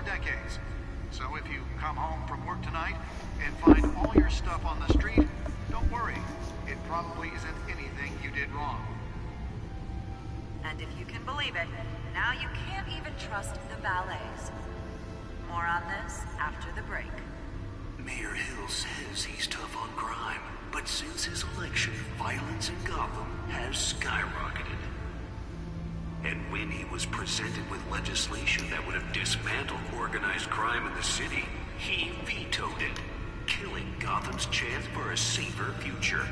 for decades. So if you come home from work tonight and find all your stuff on the street, don't worry. It probably isn't anything you did wrong. And if you can believe it, now you can't even trust the valets. More on this after the break. Mayor Hill says he's tough on crime, but since his election, violence in Gotham has skyrocketed. And when he was presented with legislation that would have dismantled organized crime in the city, he vetoed it, killing Gotham's chance for a safer future.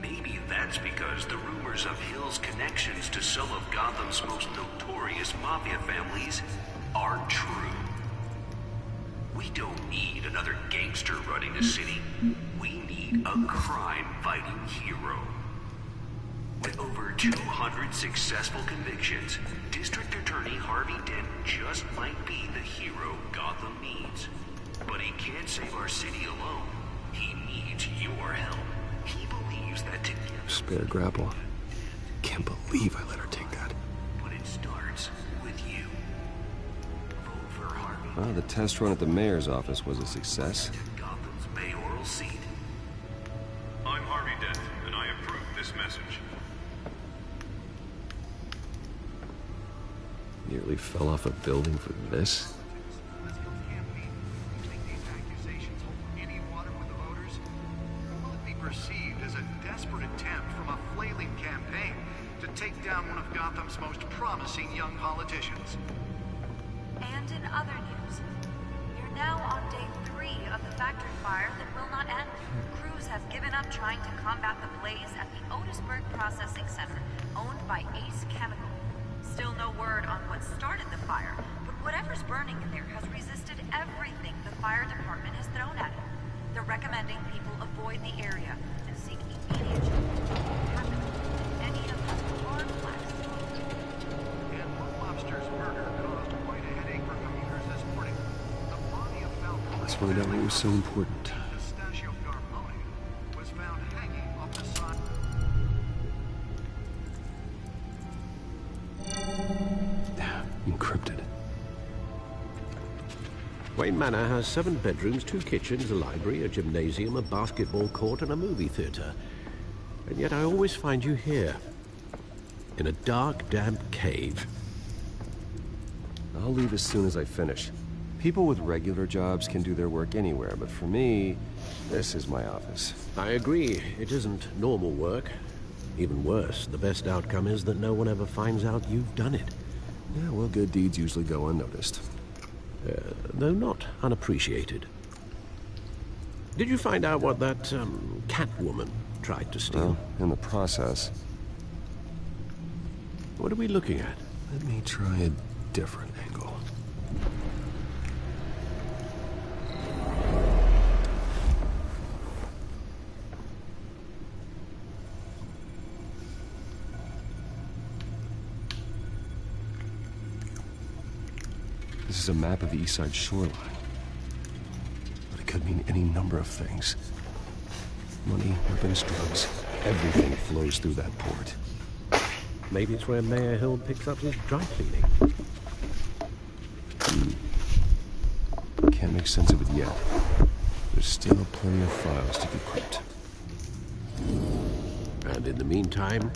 Maybe that's because the rumors of Hill's connections to some of Gotham's most notorious mafia families aren't true. We don't need another gangster running the city. We need a crime-fighting hero. With over 200 successful convictions, District Attorney Harvey Dent just might be the hero Gotham needs. But he can't save our city alone. He needs your help. He believes that together... Spare grapple. Can't believe I let her take that. But it starts with you. Vote for Harvey. Well, the test run at the mayor's office was a success. Gotham's mayoral seat. I'm Harvey Dent, and I approve this message. Nearly fell off a building for this. Perceived as a desperate attempt from a flailing campaign to take down one of Gotham's most promising young politicians. And in other news, you're now on day 3 of the factory fire that will not end. Crews have given up trying to combat the blaze at the Otisburg Processing Center, owned by Ace Chemical. Still no word on what started the fire, but whatever's burning in there has resisted everything the fire department has thrown at it. They're recommending people avoid the area and seek immediate shelter to happen to any of the hard flags. And Blue Lobster's murder caused quite a headache for commuters this morning. The body of Falcone, Let's find out what was so important. Pistachio Garmone, was found hanging off the side. Encrypted. Wayne Manor has 7 bedrooms, 2 kitchens, a library, a gymnasium, a basketball court, and a movie theater. And yet I always find you here, in a dark, damp cave. I'll leave as soon as I finish. People with regular jobs can do their work anywhere, but for me, this is my office. I agree, it isn't normal work. Even worse, the best outcome is that no one ever finds out you've done it. Yeah, well, good deeds usually go unnoticed. Though not unappreciated. Did you find out what that, Catwoman tried to steal? Well, in the process. What are we looking at? Let me try a different angle. This is a map of the East Side shoreline. But it could mean any number of things. Money, weapons, drugs, everything flows through that port. Maybe it's where Mayor Hill picks up his dry cleaning. Can't make sense of it yet. There's still plenty of files to decrypt. And in the meantime,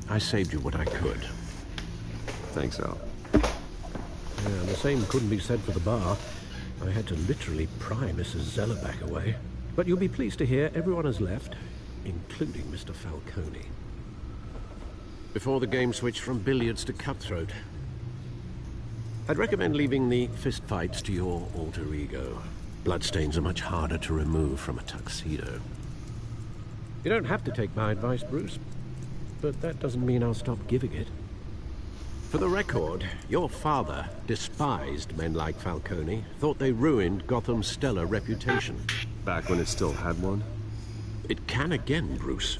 I saved you what I could. Thanks, Al. Yeah, the same couldn't be said for the bar. I had to literally pry Mrs. Zellerback away. But you'll be pleased to hear everyone has left, including Mr. Falcone. Before the game switched from billiards to cutthroat. I'd recommend leaving the fistfights to your alter ego. Bloodstains are much harder to remove from a tuxedo. You don't have to take my advice, Bruce, but that doesn't mean I'll stop giving it. For the record, your father despised men like Falcone, thought they ruined Gotham's stellar reputation. Back when it still had one? It can again, Bruce.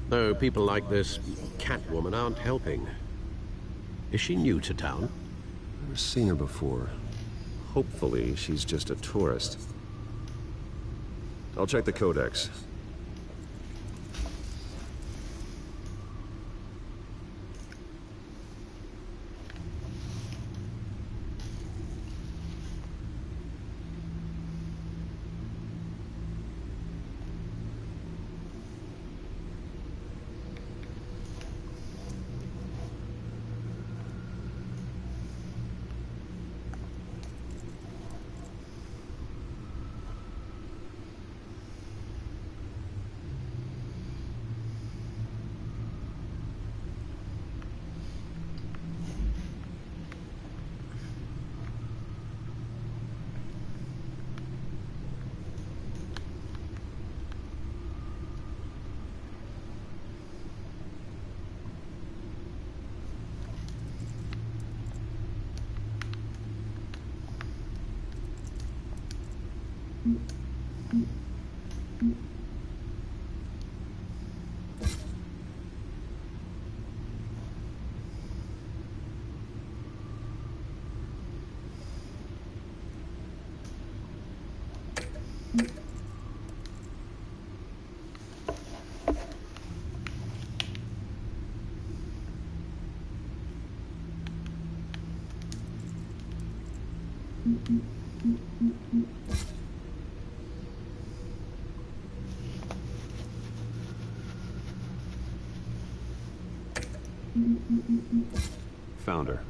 Though people like this Catwoman aren't helping. Is she new to town? Never seen her before. Hopefully, she's just a tourist. I'll check the codex. Found her.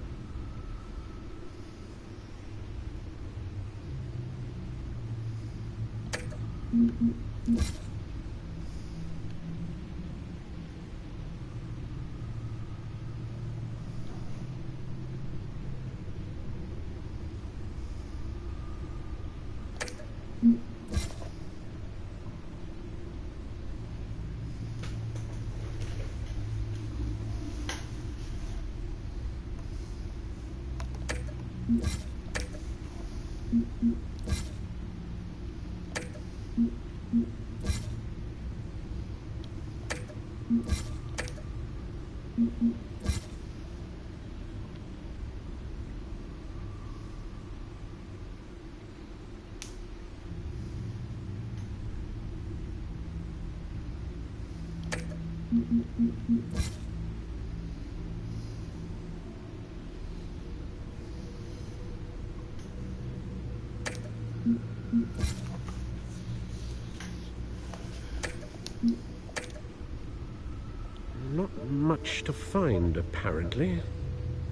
Not much to find, apparently.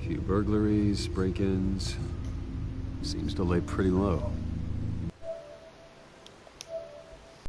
Few burglaries, break-ins. Seems to lay pretty low.